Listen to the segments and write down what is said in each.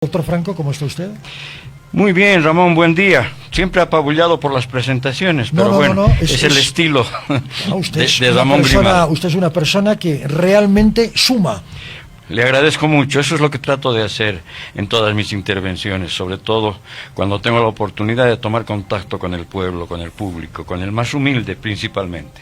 Doctor Franco, ¿cómo está usted? Muy bien, Ramón, buen día. Siempre apabullado por las presentaciones, pero es el estilo de Ramón Grimado. Usted es una persona que realmente suma. Le agradezco mucho, eso es lo que trato de hacer en todas mis intervenciones, sobre todo cuando tengo la oportunidad de tomar contacto con el pueblo, con el público, con el más humilde principalmente.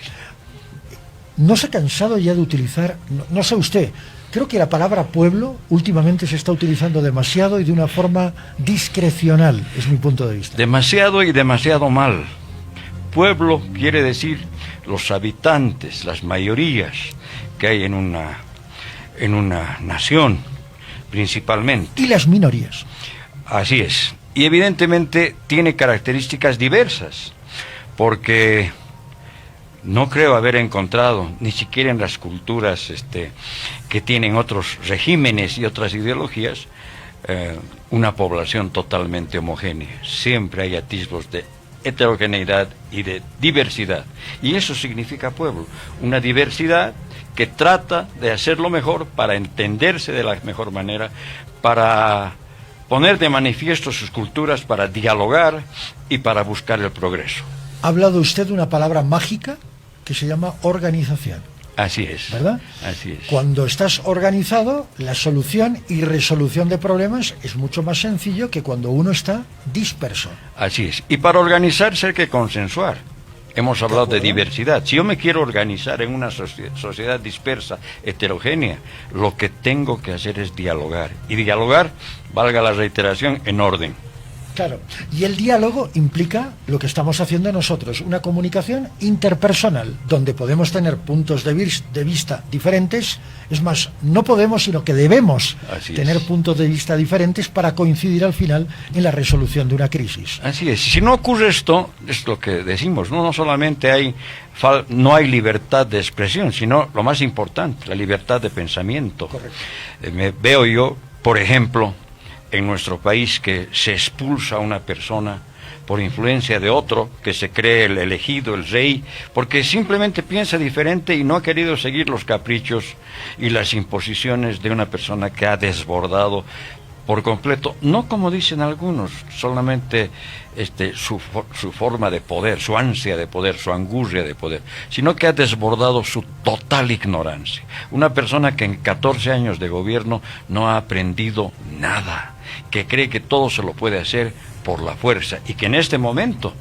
¿No se ha cansado ya de utilizar, no sé usted, creo que la palabra pueblo últimamente se está utilizando demasiado y de una forma discrecional, es mi punto de vista? Demasiado y demasiado mal. Pueblo quiere decir los habitantes, las mayorías que hay en una nación, principalmente. Y las minorías. Así es. Y evidentemente tiene características diversas, porque no creo haber encontrado, ni siquiera en las culturas que tienen otros regímenes y otras ideologías, una población totalmente homogénea. Siempre hay atisbos de heterogeneidad y de diversidad. Y eso significa pueblo, una diversidad que trata de hacerlo mejor para entenderse de la mejor manera, para poner de manifiesto sus culturas, para dialogar y para buscar el progreso. Ha hablado usted de una palabra mágica que se llama organización. Así es. ¿Verdad? Así es. Cuando estás organizado, la solución y resolución de problemas es mucho más sencillo que cuando uno está disperso. Así es. Y para organizarse hay que consensuar. Hemos hablado de diversidad. Si yo me quiero organizar en una sociedad dispersa, heterogénea, lo que tengo que hacer es dialogar. Y dialogar, valga la reiteración, en orden. Claro, y el diálogo implica lo que estamos haciendo nosotros, una comunicación interpersonal, donde podemos tener puntos de vista diferentes. Es más, no podemos, sino que debemos tener puntos de vista diferentes para coincidir al final en la resolución de una crisis. Así es. Si no ocurre esto, es lo que decimos, no solamente no hay libertad de expresión, sino lo más importante, la libertad de pensamiento. Correcto. Me veo yo, por ejemplo, en nuestro país, que se expulsa a una persona por influencia de otro, que se cree el elegido, el rey, porque simplemente piensa diferente y no ha querido seguir los caprichos y las imposiciones de una persona que ha desbordado por completo, no como dicen algunos, solamente su forma de poder, su ansia de poder, su angurria de poder, sino que ha desbordado su total ignorancia. Una persona que en 14 años de gobierno no ha aprendido nada, que cree que todo se lo puede hacer por la fuerza y que en este momento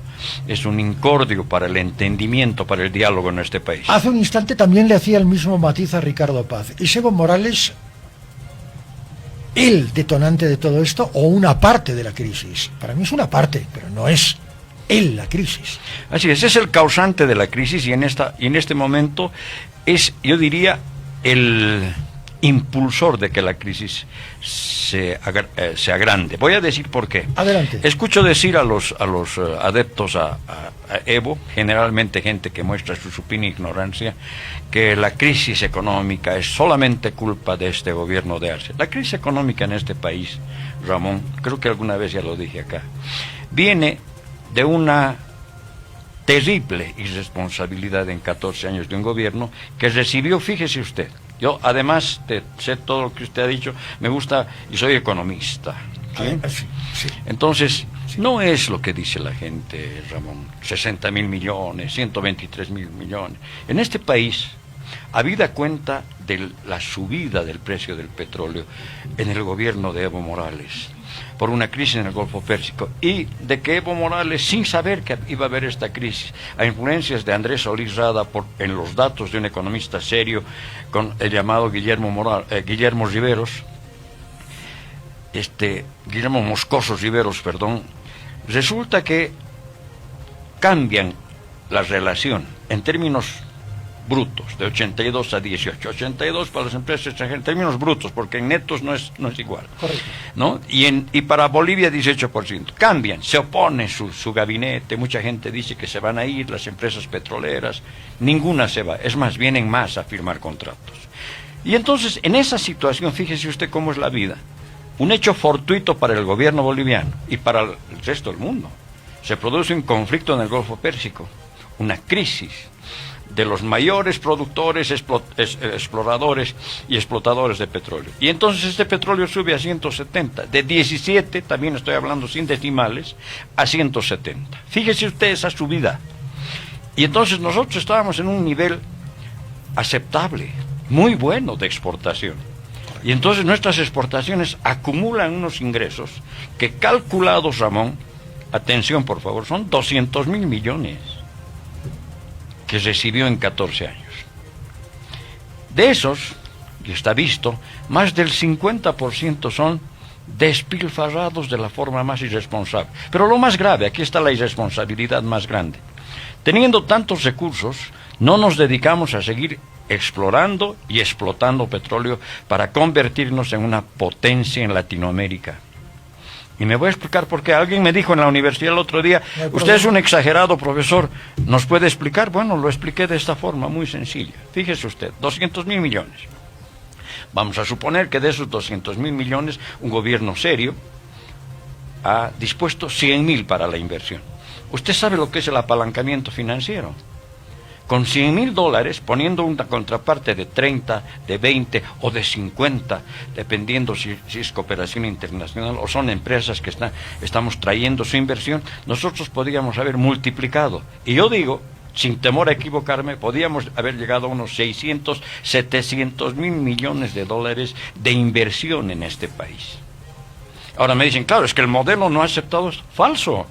es un incordio para el entendimiento, para el diálogo en este país. Hace un instante también le hacía el mismo matiz a Ricardo Paz. ¿Es Evo Morales el detonante de todo esto o una parte de la crisis? Para mí es una parte, pero no es él la crisis. Así es el causante de la crisis y en este momento es, yo diría, el impulsor de que la crisis se agrande. Voy a decir por qué. Adelante. Escucho decir a los adeptos a Evo, generalmente gente que muestra su supina ignorancia, que la crisis económica es solamente culpa de este gobierno de Arce. La crisis económica en este país, Ramón, creo que alguna vez ya lo dije acá, viene de una terrible irresponsabilidad en 14 años de un gobierno que recibió, fíjese usted, yo además de sé todo lo que usted ha dicho, me gusta y soy economista, ¿sí? Sí. Entonces, no es lo que dice la gente, Ramón, 60.000 millones, 123.000 millones. En este país, habida cuenta de la subida del precio del petróleo en el gobierno de Evo Morales, por una crisis en el Golfo Pérsico, y de que Evo Morales, sin saber que iba a haber esta crisis, a influencias de Andrés Solís Rada, en los datos de un economista serio, con el llamado Guillermo Moscoso Riveros, resulta que cambian la relación en términos brutos, de 82 a 18, 82 para las empresas extranjeras, en términos brutos, porque en netos no es igual. Correcto. ¿No? Y para Bolivia 18%. Cambian, se opone su gabinete, mucha gente dice que se van a ir las empresas petroleras, ninguna se va, es más, vienen más a firmar contratos. Y entonces, en esa situación, fíjese usted cómo es la vida, un hecho fortuito para el gobierno boliviano y para el resto del mundo. Se produce un conflicto en el Golfo Pérsico, una crisis de los mayores productores, exploradores y explotadores de petróleo. Y entonces este petróleo sube a 170, de 17, también estoy hablando sin decimales, a 170. Fíjese usted esa subida. Y entonces nosotros estábamos en un nivel aceptable, muy bueno de exportación. Y entonces nuestras exportaciones acumulan unos ingresos que, calculados, Ramón, atención por favor, son 200.000 millones que recibió en 14 años. De esos, y está visto, más del 50% son despilfarrados de la forma más irresponsable. Pero lo más grave, aquí está la irresponsabilidad más grande. Teniendo tantos recursos, no nos dedicamos a seguir explorando y explotando petróleo para convertirnos en una potencia en Latinoamérica. Y me voy a explicar por qué. Alguien me dijo en la universidad el otro día, usted es un exagerado, profesor, ¿nos puede explicar? Bueno, lo expliqué de esta forma, muy sencilla. Fíjese usted, 200.000 millones. Vamos a suponer que de esos 200.000 millones, un gobierno serio ha dispuesto 100.000 para la inversión. ¿Usted sabe lo que es el apalancamiento financiero? Con $100.000, poniendo una contraparte de 30, de 20 o de 50, dependiendo si es cooperación internacional o son empresas que estamos trayendo su inversión, nosotros podríamos haber multiplicado. Y yo digo, sin temor a equivocarme, podíamos haber llegado a unos 600, 700.000 millones de dólares de inversión en este país. Ahora me dicen, claro, es que el modelo no aceptado es falso.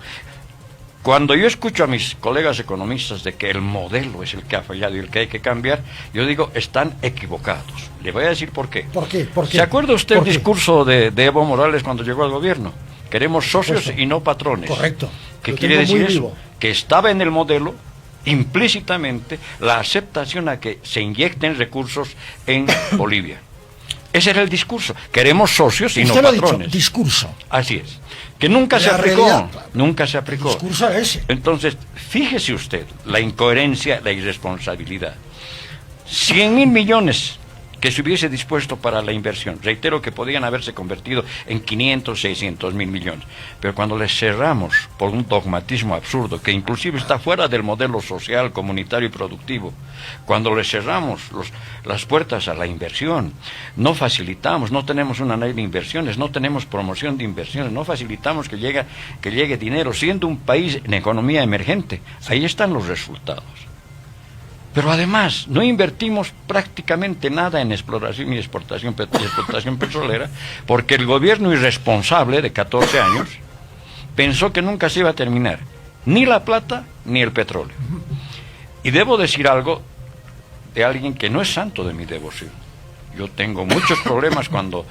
Cuando yo escucho a mis colegas economistas de que el modelo es el que ha fallado y el que hay que cambiar, yo digo, están equivocados. Le voy a decir por qué. ¿Por qué? ¿Por qué? ¿Se acuerda usted el discurso de Evo Morales cuando llegó al gobierno? Queremos socios y no patrones. Correcto. ¿Qué quiere decir eso? Que estaba en el modelo implícitamente la aceptación a que se inyecten recursos en Bolivia. Ese era el discurso. Queremos socios y no patrones. Usted lo ha dicho, discurso. Así es. Que nunca se aplicó. Realidad, nunca se aplicó. El discurso es ese. Entonces, fíjese usted la incoherencia, la irresponsabilidad. 100.000 millones que se hubiese dispuesto para la inversión. Reitero que podían haberse convertido en 500, 600.000 millones. Pero cuando les cerramos por un dogmatismo absurdo, que inclusive está fuera del modelo social, comunitario y productivo, cuando les cerramos las puertas a la inversión, no facilitamos, no tenemos una ley de inversiones, no tenemos promoción de inversiones, no facilitamos que llegue dinero, siendo un país en economía emergente, ahí están los resultados. Pero además, no invertimos prácticamente nada en exploración y exportación petrolera, porque el gobierno irresponsable de 14 años pensó que nunca se iba a terminar ni la plata ni el petróleo. Y debo decir algo de alguien que no es santo de mi devoción. Yo tengo muchos problemas cuando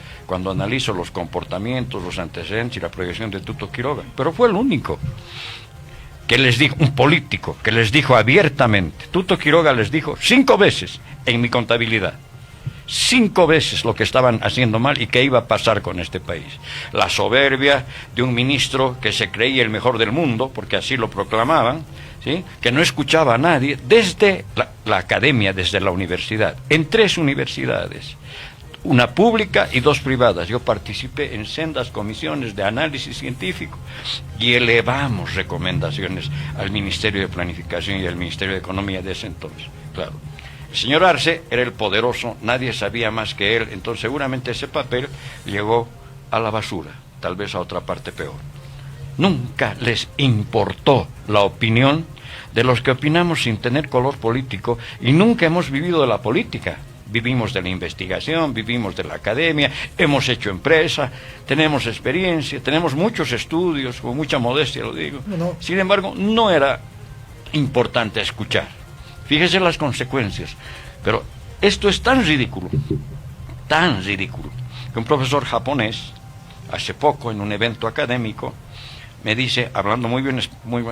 analizo los comportamientos, los antecedentes y la proyección de Tuto Quiroga, pero fue el único que les dijo, un político, que les dijo abiertamente. Tuto Quiroga les dijo 5 veces en mi contabilidad, 5 veces lo que estaban haciendo mal y qué iba a pasar con este país. La soberbia de un ministro que se creía el mejor del mundo, porque así lo proclamaban, ¿sí? Que no escuchaba a nadie, desde la academia, desde la universidad, en 3 universidades. Una pública y 2 privadas. Yo participé en sendas comisiones de análisis científico y elevamos recomendaciones al Ministerio de Planificación y al Ministerio de Economía de ese entonces. Claro, el señor Arce era el poderoso, nadie sabía más que él, entonces seguramente ese papel llegó a la basura, tal vez a otra parte peor. Nunca les importó la opinión de los que opinamos sin tener color político y nunca hemos vivido de la política. Vivimos de la investigación, vivimos de la academia, hemos hecho empresa, tenemos experiencia, tenemos muchos estudios, con mucha modestia lo digo. No. Sin embargo, no era importante escuchar. Fíjese las consecuencias. Pero esto es tan ridículo, que un profesor japonés, hace poco en un evento académico, me dice, hablando muy bien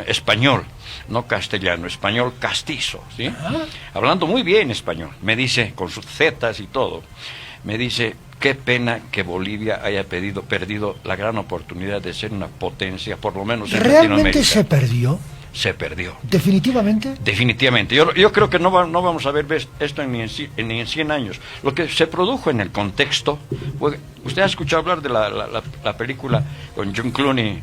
español, no castellano, español castizo, ¿sí? Hablando muy bien español, me dice, con sus zetas y todo, me dice, qué pena que Bolivia haya perdido la gran oportunidad de ser una potencia, por lo menos en Latinoamérica. ¿Realmente se perdió? Se perdió. ¿Definitivamente? Definitivamente. Yo creo que no vamos a ver esto ni en 100 años. Lo que se produjo en el contexto, usted ha escuchado hablar de la película con John Clooney,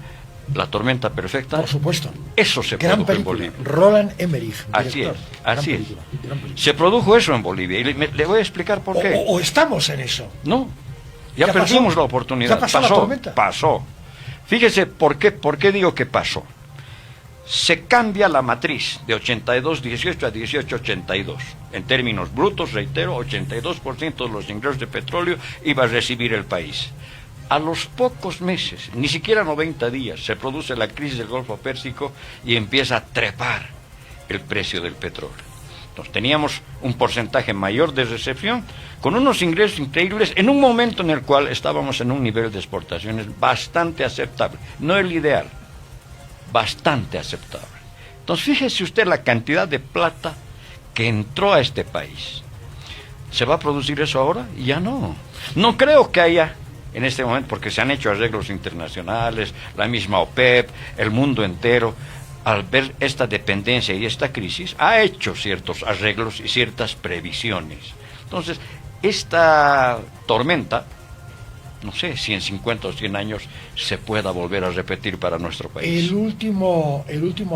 La tormenta perfecta. Por supuesto. Eso se Gran produjo en película. Bolivia. Roland Emmerich. Así es, Gran así es. película, gran película. Se produjo eso en Bolivia y le voy a explicar por qué. O estamos en eso. No, ya ¿Ya perdimos pasó? la oportunidad. ¿Ya pasó la tormenta? Pasó. Fíjese por qué digo que pasó. Se cambia la matriz de 82-18 a 18-82. En términos brutos, reitero, 82% de los ingresos de petróleo iba a recibir el país. A los pocos meses, ni siquiera 90 días, se produce la crisis del Golfo Pérsico y empieza a trepar el precio del petróleo. Entonces teníamos un porcentaje mayor de recepción, con unos ingresos increíbles, en un momento en el cual estábamos en un nivel de exportaciones bastante aceptable, no el ideal, bastante aceptable. Entonces fíjese usted la cantidad de plata que entró a este país. ¿Se va a producir eso ahora? Ya no. No creo que haya en este momento, porque se han hecho arreglos internacionales, la misma OPEP, el mundo entero, al ver esta dependencia y esta crisis, ha hecho ciertos arreglos y ciertas previsiones. Entonces, esta tormenta, no sé si en 50 o 100 años se pueda volver a repetir para nuestro país. El último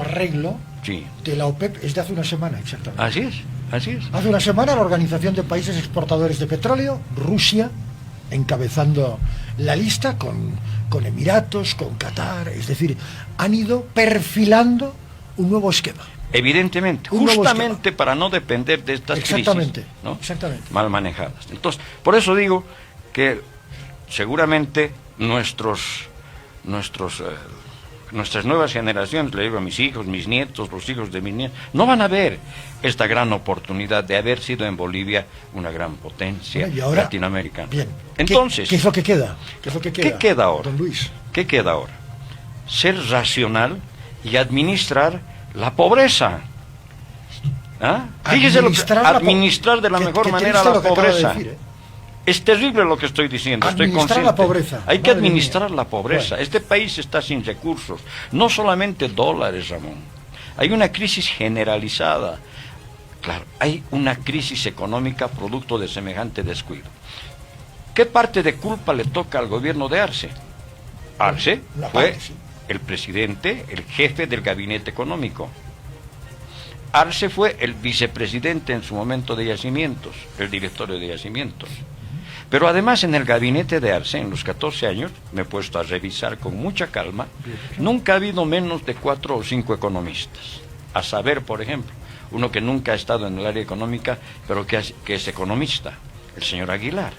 arreglo Sí. de la OPEP es de hace una semana, exactamente. Así es, así es. Hace una semana la Organización de Países Exportadores de Petróleo, Rusia, encabezando la lista con Emiratos, con Qatar, es decir, han ido perfilando un nuevo esquema. Evidentemente, justamente para no depender de estas Exactamente, crisis, ¿no? exactamente. Mal manejadas. Entonces, por eso digo que seguramente nuestras nuevas generaciones, le digo a mis hijos, mis nietos, los hijos de mis nietos, no van a ver esta gran oportunidad de haber sido en Bolivia una gran potencia Bueno, y ahora, latinoamericana. Bien. Entonces, ¿Qué es lo que queda? ¿qué queda ahora? Don Luis. ¿Qué queda ahora? Ser racional y administrar la pobreza. ¿Ah? Fíjese administrar de la mejor manera la pobreza. Es terrible lo que estoy diciendo, estoy consciente. La pobreza. Hay que administrar la pobreza. Bueno. Este país está sin recursos, no solamente dólares, Ramón. Hay una crisis generalizada. Claro, hay una crisis económica producto de semejante descuido. ¿Qué parte de culpa le toca al gobierno de Arce? Arce fue el presidente, el jefe del gabinete económico. Arce fue el vicepresidente en su momento de yacimientos, el directorio de yacimientos. Pero además en el gabinete de Arce, en los 14 años, me he puesto a revisar con mucha calma, nunca ha habido menos de 4 o 5 economistas. A saber, por ejemplo, uno que nunca ha estado en el área económica, pero que es economista, el señor Aguilar,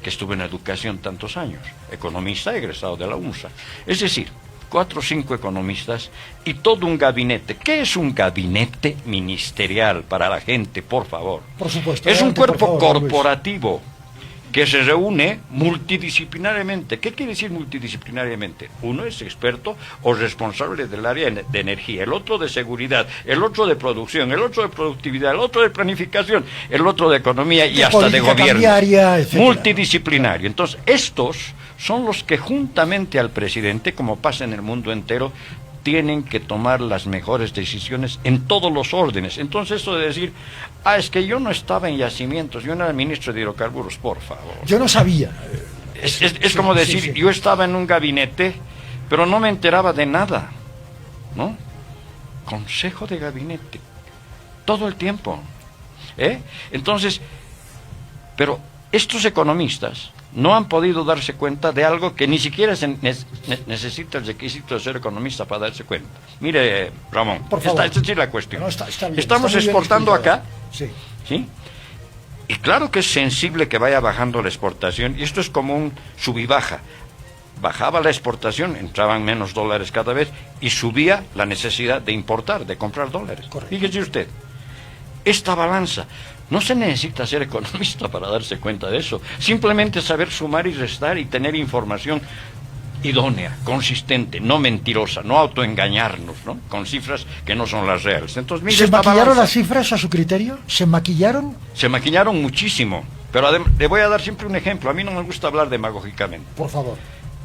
que estuvo en educación tantos años, economista egresado de la UNSA. Es decir, 4 o 5 economistas y todo un gabinete. ¿Qué es un gabinete ministerial para la gente, por favor? Por supuesto. Es un cuerpo corporativo que se reúne multidisciplinariamente. ¿Qué quiere decir multidisciplinariamente? Uno es experto o responsable del área de energía, el otro de seguridad, el otro de producción, el otro de productividad, el otro de planificación, el otro de economía y hasta de gobierno. Multidisciplinario. Entonces, estos son los que juntamente al presidente, como pasa en el mundo entero, tienen que tomar las mejores decisiones en todos los órdenes. Entonces eso de decir, es que yo no estaba en yacimientos, yo no era ministro de hidrocarburos, por favor. Yo no sabía. Es como decir, yo estaba en un gabinete, pero no me enteraba de nada, ¿no? Consejo de gabinete, todo el tiempo, Entonces, pero estos economistas no han podido darse cuenta de algo que ni siquiera se necesita el requisito de ser economista para darse cuenta. Mire, Ramón, esta es la cuestión. No, está bien, estamos exportando acá, ¿sí? Y claro que es sensible que vaya bajando la exportación, y esto es como un sub y baja. Bajaba la exportación, entraban menos dólares cada vez, y subía la necesidad de importar, de comprar dólares. Correcto. Fíjese usted, esta balanza. No se necesita ser economista para darse cuenta de eso. Simplemente saber sumar y restar y tener información idónea, consistente, no mentirosa, no autoengañarnos, ¿no? Con cifras que no son las reales. Entonces, mire, ¿se maquillaron las cifras a su criterio? ¿Se maquillaron? Se maquillaron muchísimo. Pero le voy a dar siempre un ejemplo. A mí no me gusta hablar demagógicamente. Por favor.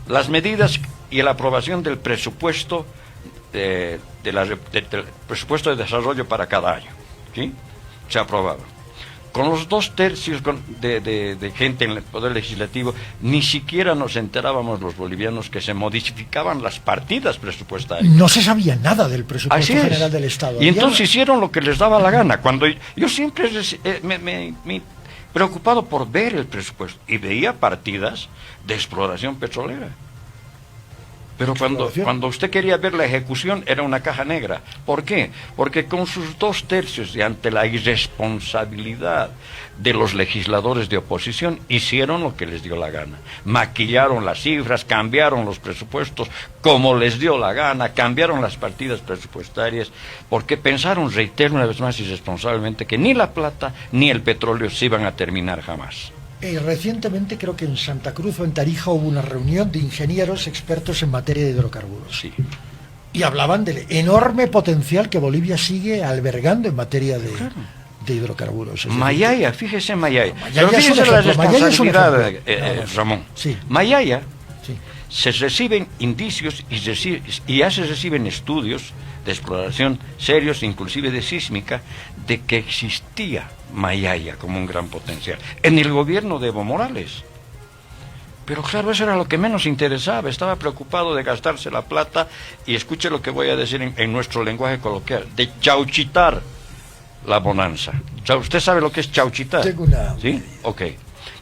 Las medidas y la aprobación del presupuesto del presupuesto de desarrollo para cada año, ¿sí? Se aprobaba. con los 2/3 de gente en el Poder Legislativo, ni siquiera nos enterábamos los bolivianos que se modificaban las partidas presupuestarias. No se sabía nada del presupuesto Así es. general del Estado. Y entonces hicieron lo que les daba la gana. Cuando yo siempre me preocupado por ver el presupuesto y veía partidas de exploración petrolera. Pero cuando usted quería ver la ejecución era una caja negra. ¿Por qué? Porque con sus 2/3 y ante la irresponsabilidad de los legisladores de oposición hicieron lo que les dio la gana. Maquillaron las cifras, cambiaron los presupuestos como les dio la gana, cambiaron las partidas presupuestarias, porque pensaron, reitero una vez más irresponsablemente, que ni la plata ni el petróleo se iban a terminar jamás. Recientemente creo que en Santa Cruz o en Tarija hubo una reunión de ingenieros expertos en materia de hidrocarburos. Sí. Y hablaban del enorme potencial que Bolivia sigue albergando en materia de hidrocarburos. Es decir, Mayaya, fíjese Mayaya. Mayaya Pero es un fíjese la ejemplo, Mayaya es un responsabilidad, ejemplo. Ramón. Sí. Mayaya, sí. se reciben indicios y ya se reciben estudios de exploración serios, inclusive de sísmica, de que existía Mayaya como un gran potencial en el gobierno de Evo Morales. Pero claro, eso era lo que menos interesaba. Estaba preocupado de gastarse la plata, y escuche lo que voy a decir en nuestro lenguaje coloquial, de chauchitar la bonanza. ¿Usted sabe lo que es chauchitar? Tengo una... ¿Sí? Ok.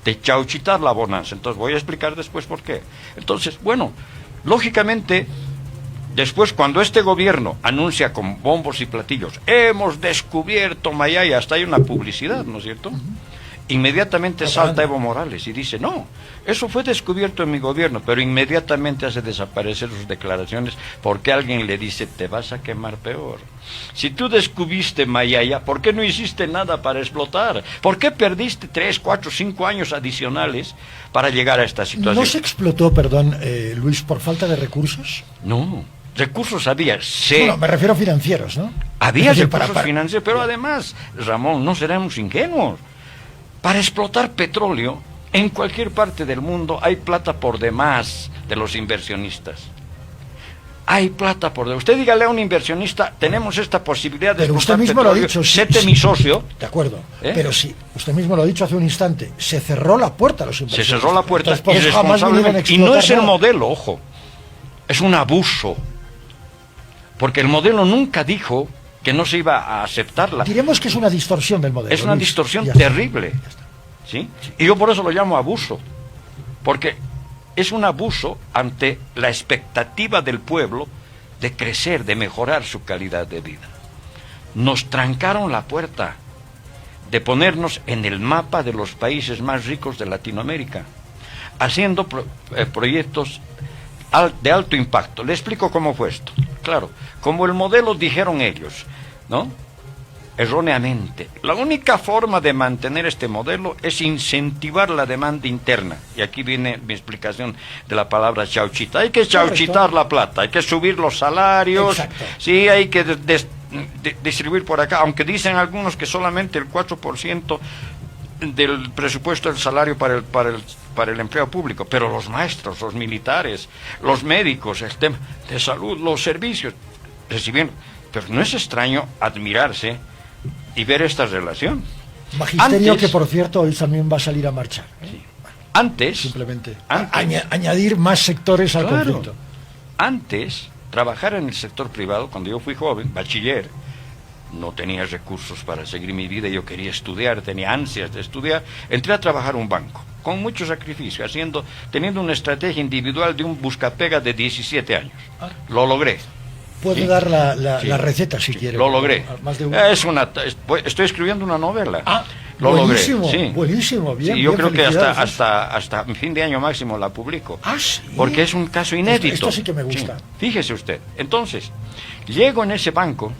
De chauchitar la bonanza. Entonces voy a explicar después por qué. Entonces, bueno, lógicamente, después cuando este gobierno anuncia con bombos y platillos, hemos descubierto Mayaya, hasta hay una publicidad, ¿no es cierto? Inmediatamente salta Evo Morales y dice, no, eso fue descubierto en mi gobierno, pero inmediatamente hace desaparecer sus declaraciones porque alguien le dice, te vas a quemar peor. Si tú descubriste Mayaya, ¿por qué no hiciste nada para explotar? ¿Por qué perdiste 3, 4, 5 años adicionales para llegar a esta situación? ¿No se explotó, perdón, Luis, por falta de recursos? No, recursos había. Bueno, me refiero a financieros, ¿no? Había decir, recursos financieros, pero además, Ramón, no seremos ingenuos. Para explotar petróleo, en cualquier parte del mundo hay plata por demás de los inversionistas. Hay plata por demás. Usted dígale a un inversionista, tenemos esta posibilidad de explotar petróleo. Pero usted mismo petróleo, lo ha dicho. sete mi socio. De acuerdo, pero sí, usted mismo lo ha dicho hace un instante, se cerró la puerta a los inversionistas. Se cerró la puerta irresponsablemente. Y no es el modelo, ojo, es un abuso. Porque el modelo nunca dijo que no se iba a aceptarla. Diremos que es una distorsión del modelo. Es una Luis, distorsión terrible. ¿Sí? Y yo por eso lo llamo abuso. Porque es un abuso ante la expectativa del pueblo de crecer, de mejorar su calidad de vida. Nos trancaron la puerta de ponernos en el mapa de los países más ricos de Latinoamérica, haciendo proyectos de alto impacto. Le explico cómo fue esto. Claro, como el modelo dijeron ellos, ¿no? Erróneamente. La única forma de mantener este modelo es incentivar la demanda interna. Y aquí viene mi explicación de la palabra chauchita. Hay que chauchitar la plata, hay que subir los salarios. Exacto. Sí, hay que distribuir por acá, aunque dicen algunos que solamente el 4% del presupuesto del salario para el empleo público, pero los maestros, los militares, los médicos, el tema de salud, los servicios recibieron. Pero no es extraño admirarse y ver esta relación. Magisterio que, por cierto, hoy también va a salir a marchar. Sí. Antes, simplemente añadir más sectores al conflicto. Antes, trabajar en el sector privado, cuando yo fui joven, bachiller, no tenía recursos para seguir mi vida, yo quería estudiar, tenía ansias de estudiar, entré a trabajar en un banco, con mucho sacrificio, teniendo una estrategia individual de un buscapega de 17 años. Lo logré. Puedo dar la receta si quiere. Lo logré. Estoy escribiendo una novela. Lo buenísimo, logré. Sí. Buenísimo, bien. Sí, yo bien, creo que hasta fin de año máximo la publico. Sí. Porque es un caso inédito. Esto sí que me gusta. Sí. Fíjese usted. Entonces, llego en ese banco.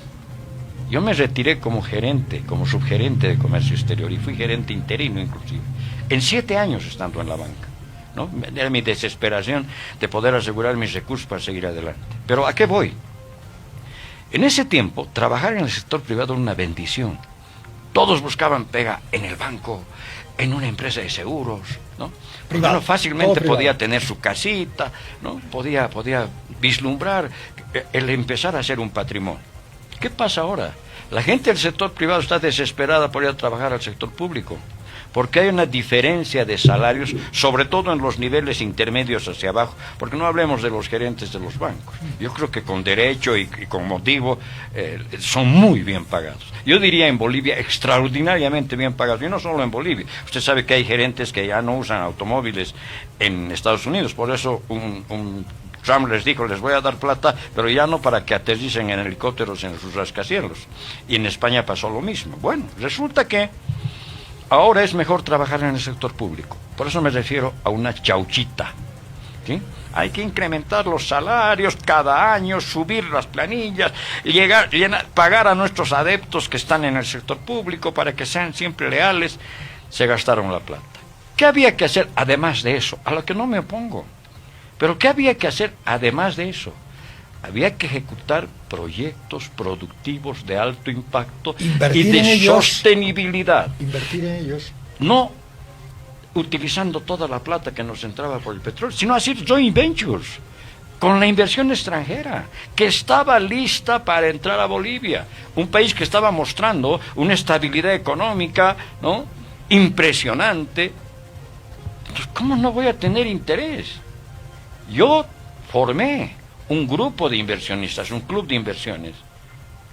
Yo me retiré como gerente, como subgerente de comercio exterior, y fui gerente interino inclusive, en 7 años estando en la banca, ¿no? Era mi desesperación de poder asegurar mis recursos para seguir adelante. Pero ¿a qué voy? En ese tiempo, trabajar en el sector privado era una bendición. Todos buscaban pega en el banco, en una empresa de seguros, ¿no? Privado, uno fácilmente podía tener su casita, ¿no? Podía vislumbrar el empezar a hacer un patrimonio. ¿Qué pasa ahora? La gente del sector privado está desesperada por ir a trabajar al sector público, porque hay una diferencia de salarios, sobre todo en los niveles intermedios hacia abajo, porque no hablemos de los gerentes de los bancos. Yo creo que con derecho y con motivo son muy bien pagados. Yo diría en Bolivia extraordinariamente bien pagados, y no solo en Bolivia. Usted sabe que hay gerentes que ya no usan automóviles en Estados Unidos, por eso Trump les dijo, les voy a dar plata, pero ya no para que aterricen en helicópteros en sus rascacielos. Y en España pasó lo mismo. Bueno, resulta que ahora es mejor trabajar en el sector público. Por eso me refiero a una chauchita, ¿sí? Hay que incrementar los salarios cada año, subir las planillas, pagar a nuestros adeptos que están en el sector público para que sean siempre leales. Se gastaron la plata. ¿Qué había que hacer además de eso? A lo que no me opongo. Pero ¿qué había que hacer además de eso? Había que ejecutar proyectos productivos de alto impacto y de sostenibilidad. Invertir en ellos. No utilizando toda la plata que nos entraba por el petróleo, sino hacer joint ventures con la inversión extranjera, que estaba lista para entrar a Bolivia. Un país que estaba mostrando una estabilidad económica, ¿no?, impresionante. Entonces, ¿cómo no voy a tener interés? Yo formé un grupo de inversionistas, un club de inversiones,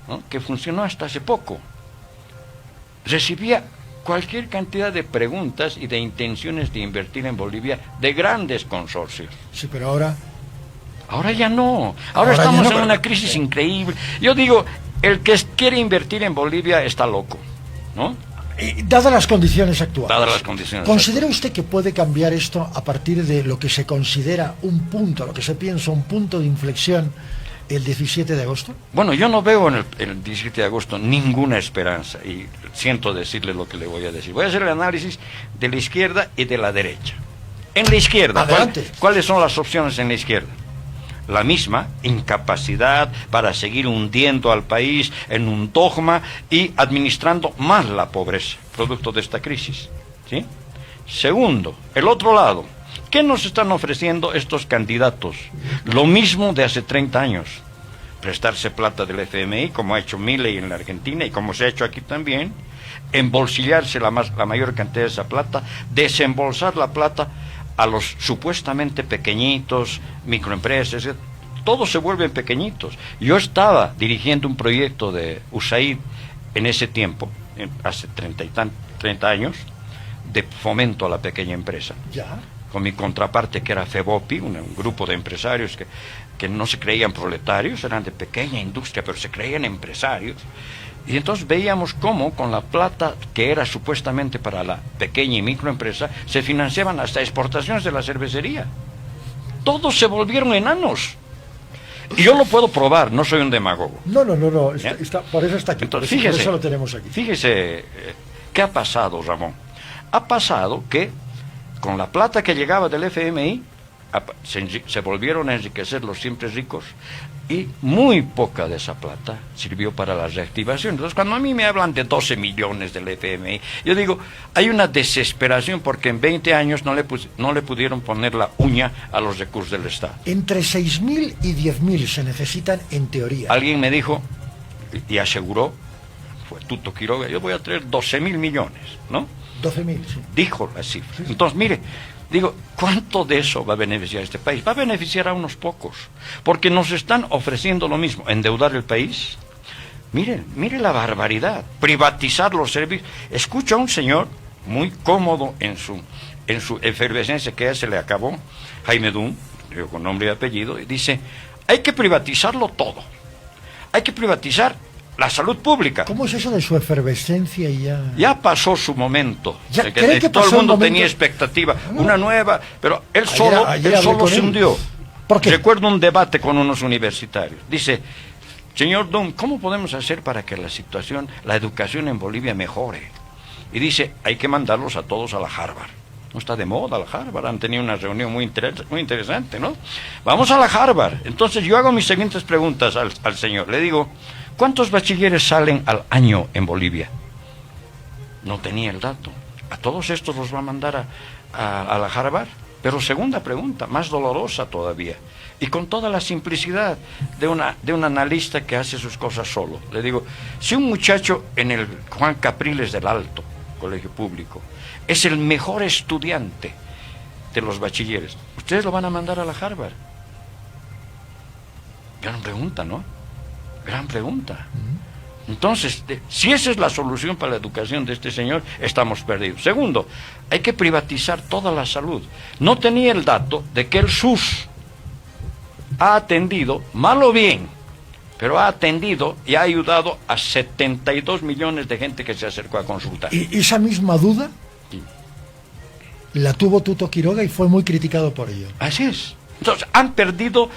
¿no?, que funcionó hasta hace poco. Recibía cualquier cantidad de preguntas y de intenciones de invertir en Bolivia de grandes consorcios. Sí, pero ahora ya no. Ahora estamos en una crisis increíble. Yo digo, el que quiere invertir en Bolivia está loco, ¿no? Dadas las condiciones actuales. Dadas las condiciones ¿Considera usted que puede cambiar esto a partir de lo que se considera un punto, lo que se piensa un punto de inflexión, el 17 de agosto? Bueno, yo no veo en el 17 de agosto ninguna esperanza, y siento decirle lo que le voy a decir. Voy a hacer el análisis de la izquierda y de la derecha. En la izquierda, ¿cuáles son las opciones en la izquierda? La misma incapacidad para seguir hundiendo al país en un dogma y administrando más la pobreza, producto de esta crisis, ¿sí? Segundo, el otro lado, ¿qué nos están ofreciendo estos candidatos? Lo mismo de hace 30 años, prestarse plata del FMI, como ha hecho Milei en la Argentina y como se ha hecho aquí también, embolsillarse la mayor cantidad de esa plata, desembolsar la plata a los supuestamente pequeñitos, microempresas, todos se vuelven pequeñitos. Yo estaba dirigiendo un proyecto de USAID en ese tiempo, hace 30 años, de fomento a la pequeña empresa. Ya. Con mi contraparte, que era FEBOPI, un grupo de empresarios que no se creían proletarios, eran de pequeña industria, pero se creían empresarios. Y entonces veíamos cómo con la plata que era supuestamente para la pequeña y microempresa se financiaban hasta exportaciones de la cervecería. Todos se volvieron enanos. Y yo lo puedo probar, no soy un demagogo. No, por eso está aquí. Entonces, por fíjese, eso lo tenemos aquí. Fíjese, ¿qué ha pasado, Ramón? Ha pasado que con la plata que llegaba del FMI se volvieron a enriquecer los siempre ricos, y muy poca de esa plata sirvió para la reactivación. Entonces, cuando a mí me hablan de 12 millones del FMI, yo digo, hay una desesperación porque en 20 años no le pudieron poner la uña a los recursos del Estado. Entre 6.000 y 10.000 se necesitan en teoría. Alguien me dijo y aseguró, fue Tuto Quiroga, yo voy a traer 12.000 millones, ¿no? 12.000, sí. Dijo la cifra. Entonces, mire, digo, ¿cuánto de eso va a beneficiar a este país? Va a beneficiar a unos pocos, porque nos están ofreciendo lo mismo, endeudar el país. Mire la barbaridad, privatizar los servicios. Escucho a un señor muy cómodo en su efervescencia, que ya se le acabó, Jaime Dum, con nombre y apellido, y dice, hay que privatizarlo todo. Hay que privatizar la salud pública. ¿Cómo es eso de su efervescencia y ya? Ya pasó su momento. ¿Cree que todo el pasó mundo momento? tenía expectativa, una nueva, pero él solo se hundió. ¿Por qué? Recuerdo un debate con unos universitarios. Dice, señor Dum, ¿cómo podemos hacer para que la educación en Bolivia mejore? Y dice, hay que mandarlos a todos a la Harvard. No está de moda la Harvard, han tenido una reunión muy interesante, ¿no? Vamos a la Harvard. Entonces yo hago mis siguientes preguntas al señor. Le digo, ¿cuántos bachilleres salen al año en Bolivia? No tenía el dato. ¿A todos estos los va a mandar a la Harvard? Pero segunda pregunta, más dolorosa todavía. y con toda la simplicidad de un analista que hace sus cosas solo. Le digo, si un muchacho en el Juan Capriles del Alto, colegio público, es el mejor estudiante de los bachilleres, ustedes lo van a mandar a la Harvard. Gran pregunta, ¿no? Gran pregunta. Entonces, si esa es la solución para la educación de este señor, estamos perdidos. Segundo, hay que privatizar toda la salud. No tenía el dato de que el SUS ha atendido, mal o bien, pero ha atendido y ha ayudado a 72 millones de gente que se acercó a consultar. Y esa misma duda Sí. la tuvo Tuto Quiroga y fue muy criticado por ello. Así es. Entonces, han perdido...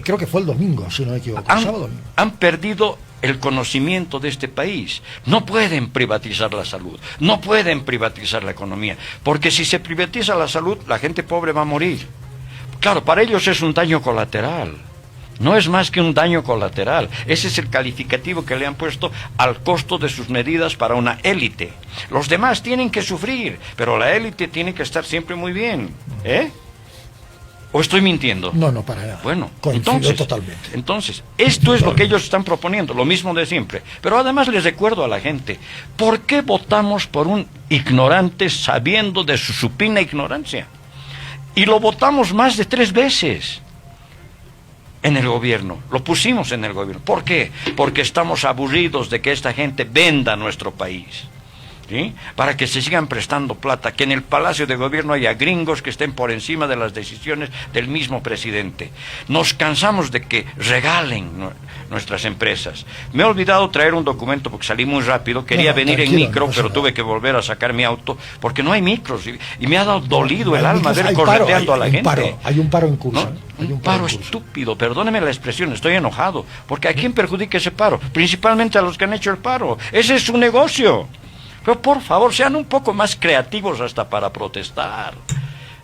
Creo que fue el domingo, si no me equivoco. Sábado. Han perdido el conocimiento de este país. No pueden privatizar la salud, no pueden privatizar la economía, porque si se privatiza la salud, la gente pobre va a morir. Claro, para ellos es un daño colateral. No es más que un daño colateral. Ese es el calificativo que le han puesto al costo de sus medidas para una élite. Los demás tienen que sufrir, pero la élite tiene que estar siempre muy bien. ¿O estoy mintiendo? No, para nada. Bueno, coincido totalmente. Entonces, esto es lo que ellos están proponiendo, lo mismo de siempre. Pero además les recuerdo a la gente, ¿por qué votamos por un ignorante sabiendo de su supina ignorancia? Y lo votamos más de 3 veces en el gobierno, lo pusimos en el gobierno. ¿Por qué? Porque estamos aburridos de que esta gente venda nuestro país. ¿Sí? Para que se sigan prestando plata, que en el Palacio de Gobierno haya gringos que estén por encima de las decisiones del mismo presidente. Nos cansamos de que regalen nuestras empresas. Me he olvidado traer un documento porque salí muy rápido, quería venir en micro, pero tuve que volver a sacar mi auto porque no hay micros y me ha dado dolido el alma ver correteando a la gente. Hay un paro en curso. ¿No? Un paro estúpido, perdóneme la expresión, estoy enojado, porque ¿a quién perjudica ese paro? Principalmente a los que han hecho el paro. Ese es su negocio. Pero por favor, sean un poco más creativos hasta para protestar.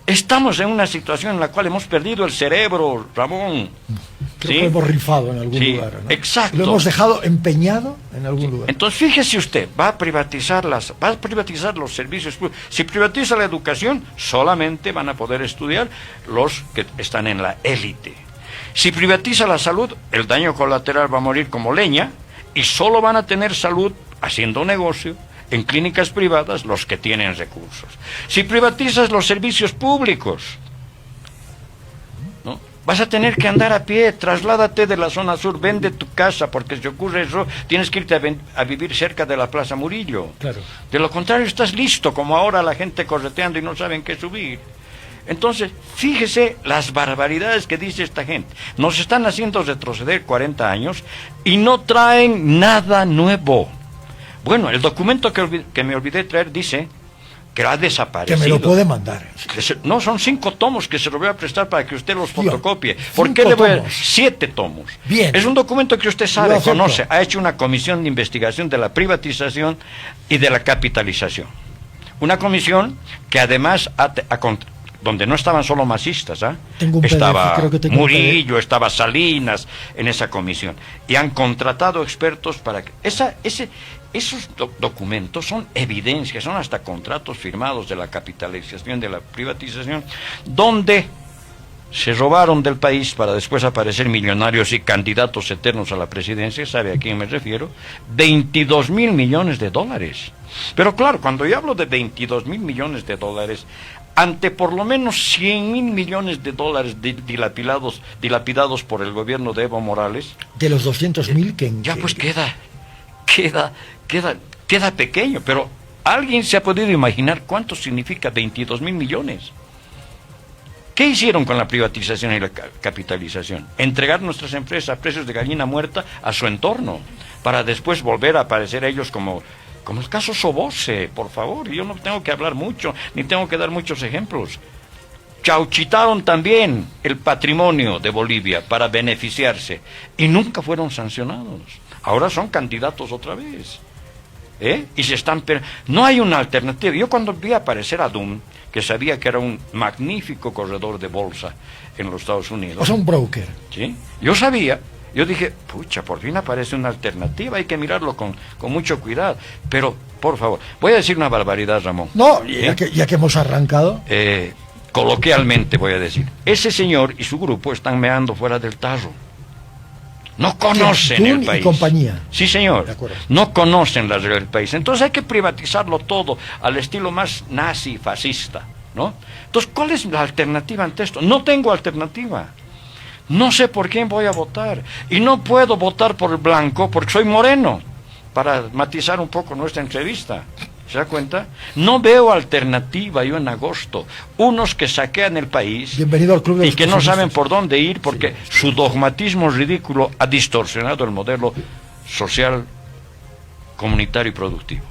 Estamos en una situación en la cual hemos perdido el cerebro, Ramón. Creo que lo hemos rifado en algún lugar, ¿no? Exacto. Lo hemos dejado empeñado en algún lugar. Entonces, fíjese usted, va a privatizar los servicios públicos. Si privatiza la educación, solamente van a poder estudiar los que están en la élite. Si privatiza la salud, el daño colateral va a morir como leña y solo van a tener salud haciendo negocio en clínicas privadas los que tienen recursos. Si privatizas los servicios públicos, ¿no? Vas a tener que andar a pie, trasládate de la zona sur, vende tu casa, porque si ocurre eso, tienes que irte a vivir cerca de la Plaza Murillo. Claro. De lo contrario, estás listo, como ahora la gente correteando y no saben qué subir. Entonces, fíjese las barbaridades que dice esta gente. Nos están haciendo retroceder 40 años y no traen nada nuevo. Bueno, el documento que me olvidé traer dice que ha desaparecido. Que me lo puede mandar. No, son 5 tomos que se lo voy a prestar para que usted los fotocopie. ¿Por qué le voy a...? 7 tomos. Bien. Es un documento que usted sabe, conoce. Ha hecho una comisión de investigación de la privatización y de la capitalización. Una comisión que además donde no estaban solo masistas, estaba Murillo, estaba Salinas en esa comisión. Y han contratado expertos para que... Esos documentos son evidencias, son hasta contratos firmados de la capitalización, de la privatización, donde se robaron del país para después aparecer millonarios y candidatos eternos a la presidencia, ¿sabe a quién me refiero? 22.000 millones de dólares. Pero claro, cuando yo hablo de 22.000 millones de dólares, ante por lo menos 100.000 millones de dólares dilapidados por el gobierno de Evo Morales. De los 200.000 que... Ya pues queda pequeño, pero ¿alguien se ha podido imaginar cuánto significa 22.000 millones? ¿Qué hicieron con la privatización y la capitalización? Entregar nuestras empresas a precios de gallina muerta a su entorno, para después volver a aparecer ellos como el caso Soboce, por favor. Yo no tengo que hablar mucho, ni tengo que dar muchos ejemplos. Chauchitaron también el patrimonio de Bolivia para beneficiarse y nunca fueron sancionados. Ahora son candidatos otra vez. Y se están... No hay una alternativa. Yo cuando vi aparecer a Dunn, que sabía que era un magnífico corredor de bolsa en los Estados Unidos. O sea, un broker. ¿Sí? Yo sabía. Yo dije, pucha, por fin aparece una alternativa, hay que mirarlo con mucho cuidado. Pero, por favor, voy a decir una barbaridad, Ramón. No, ya que hemos arrancado. coloquialmente voy a decir, ese señor y su grupo están meando fuera del tarro. No conocen Jun el y país. compañía. Sí, señor. De acuerdo. No conocen las reglas del país. Entonces hay que privatizarlo todo al estilo más nazi, fascista, ¿no? Entonces, ¿cuál es la alternativa ante esto? No tengo alternativa. No sé por quién voy a votar. Y no puedo votar por el blanco porque soy moreno, para matizar un poco nuestra entrevista. ¿Se da cuenta? No veo alternativa yo en agosto. Unos que saquean el país. Bienvenido al club de y los que no saben pesimistas. por dónde ir porque su dogmatismo ridículo ha distorsionado el modelo social, comunitario y productivo.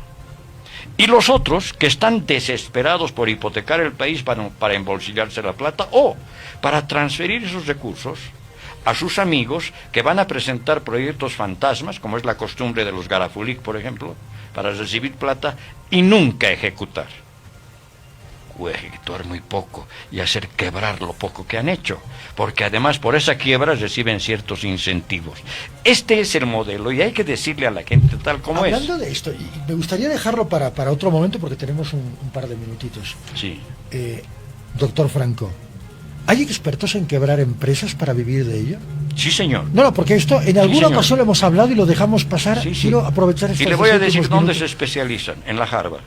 Y los otros que están desesperados por hipotecar el país para embolsillarse la plata o para transferir esos recursos a sus amigos que van a presentar proyectos fantasmas, como es la costumbre de los Garafulik, por ejemplo, para recibir plata y nunca ejecutar. O ejecutar muy poco y hacer quebrar lo poco que han hecho, porque además por esa quiebra reciben ciertos incentivos. Este es el modelo y hay que decirle a la gente tal como es. Hablando de esto, y me gustaría dejarlo para otro momento porque tenemos un par de minutitos. Sí. Doctor Franco, ¿hay expertos en quebrar empresas para vivir de ello? Sí, señor. No, porque esto en alguna señor. ocasión lo hemos hablado y lo dejamos pasar. Sí, sí. Quiero aprovechar estos Y le voy a 10 decir últimos dónde se minutos. especializan, en la Harvard.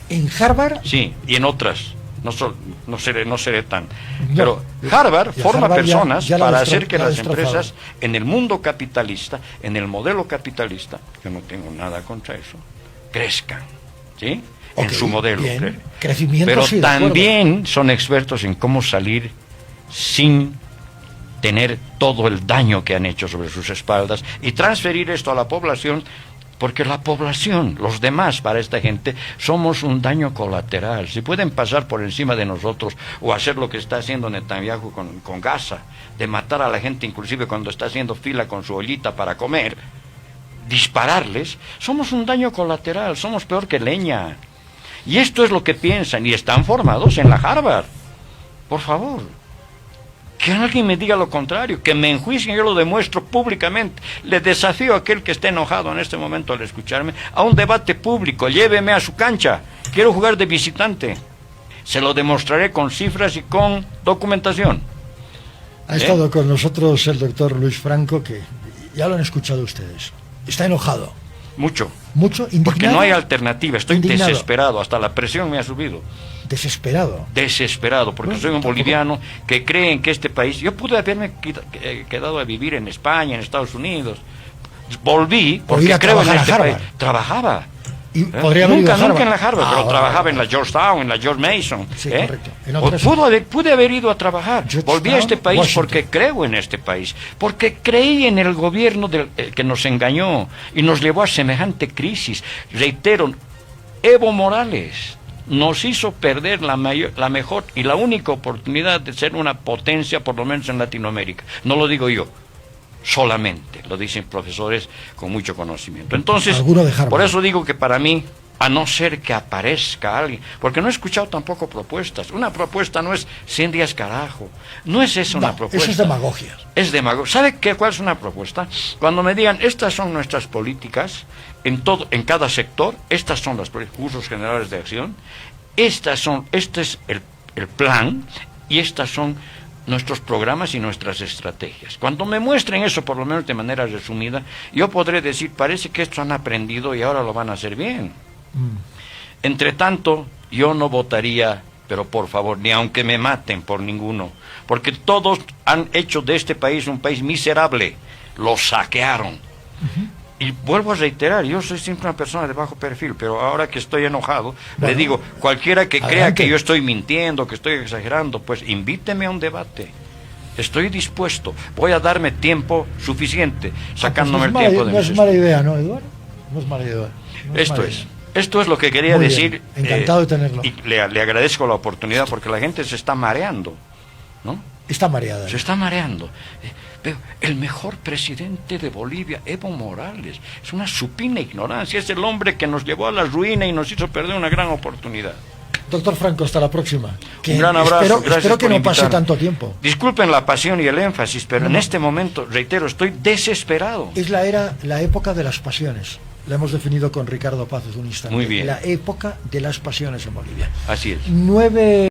En Harvard. Sí, y en otras. No seré tan. No. Pero Harvard Y forma Harvard personas ya la para destro- hacer que la las destrozaba. empresas, en el mundo capitalista, en el modelo capitalista, yo no tengo nada contra eso, crezcan. ¿Sí? En Ok, su modelo. bien. Crecimiento, Pero sí, de acuerdo. también son expertos en cómo salir sin tener todo el daño que han hecho sobre sus espaldas y transferir esto a la población, porque la población, los demás para esta gente, somos un daño colateral. Si pueden pasar por encima de nosotros o hacer lo que está haciendo Netanyahu con Gaza, de matar a la gente inclusive cuando está haciendo fila con su ollita para comer, dispararles, somos un daño colateral, somos peor que leña. Y esto es lo que piensan y están formados en la Harvard. Por favor. Que alguien me diga lo contrario, que me enjuicien, yo lo demuestro públicamente. Le desafío a aquel que esté enojado en este momento al escucharme a un debate público, lléveme a su cancha, quiero jugar de visitante. Se lo demostraré con cifras y con documentación. Ha estado con nosotros el doctor Luis Franco, que ya lo han escuchado ustedes. Está enojado. Mucho. Mucho, indignado. Porque no hay alternativa, estoy Indignado. desesperado, hasta la presión me ha subido. Desesperado. Desesperado, porque Bueno, soy un tampoco- boliviano que cree en que este país... Yo pude haberme quedado a vivir en España, en Estados Unidos. Volví porque ir a creo en trabajar a este Harvard. país. Trabajaba. Y podría haber ido Nunca, a Harvard. nunca en la Harvard, pero Ahora, trabajaba en la Georgetown, en la George Mason. Sí, correcto. En otras- Pude haber ido a trabajar. Georgetown, Volví a este país Washington. porque creo en este país, porque creí en el gobierno que nos engañó y nos llevó a semejante crisis. Reitero, Evo Morales nos hizo perder la mejor y la única oportunidad de ser una potencia, por lo menos en Latinoamérica. No lo digo yo. Solamente, lo dicen profesores con mucho conocimiento. Entonces, Alguno de Harvard. por eso digo que para mí, a no ser que aparezca alguien, porque no he escuchado tampoco propuestas. Una propuesta no es 100 días carajo, no es eso una No, propuesta. eso es demagogia. Es demagogia. ¿Sabe cuál es una propuesta? Cuando me digan, estas son nuestras políticas, en cada sector, estas son los cursos generales de acción, este es el plan, y estas son nuestros programas y nuestras estrategias. Cuando me muestren eso, por lo menos de manera resumida, yo podré decir, parece que esto han aprendido y ahora lo van a hacer bien. Entre tanto, yo no votaría, pero por favor, ni aunque me maten por ninguno, porque todos han hecho de este país un país miserable, lo saquearon. Y vuelvo a reiterar, yo soy siempre una persona de bajo perfil, pero ahora que estoy enojado, Bueno, le digo, cualquiera que crea adelante. que yo estoy mintiendo, que estoy exagerando, pues invíteme a un debate. Estoy dispuesto, voy a darme tiempo suficiente, sacándome el tiempo de No mis es mala idea, ¿no, Eduardo? No es mala idea. No es Esto mala es. idea. Esto es lo que quería Muy bien, decir. encantado de tenerlo. Y le agradezco la oportunidad porque la gente se está mareando, ¿no? Está mareada. Se está mareando. Veo, el mejor presidente de Bolivia, Evo Morales, es una supina ignorancia, es el hombre que nos llevó a la ruina y nos hizo perder una gran oportunidad. Doctor Franco, hasta la próxima. Un gran abrazo, gracias Espero que por no pase invitarme. tanto tiempo. Disculpen la pasión y el énfasis, pero en este momento, reitero, estoy desesperado. Es la época de las pasiones. La hemos definido con Ricardo Paz hace un instante. Muy bien. La época de las pasiones en Bolivia. Así es. 9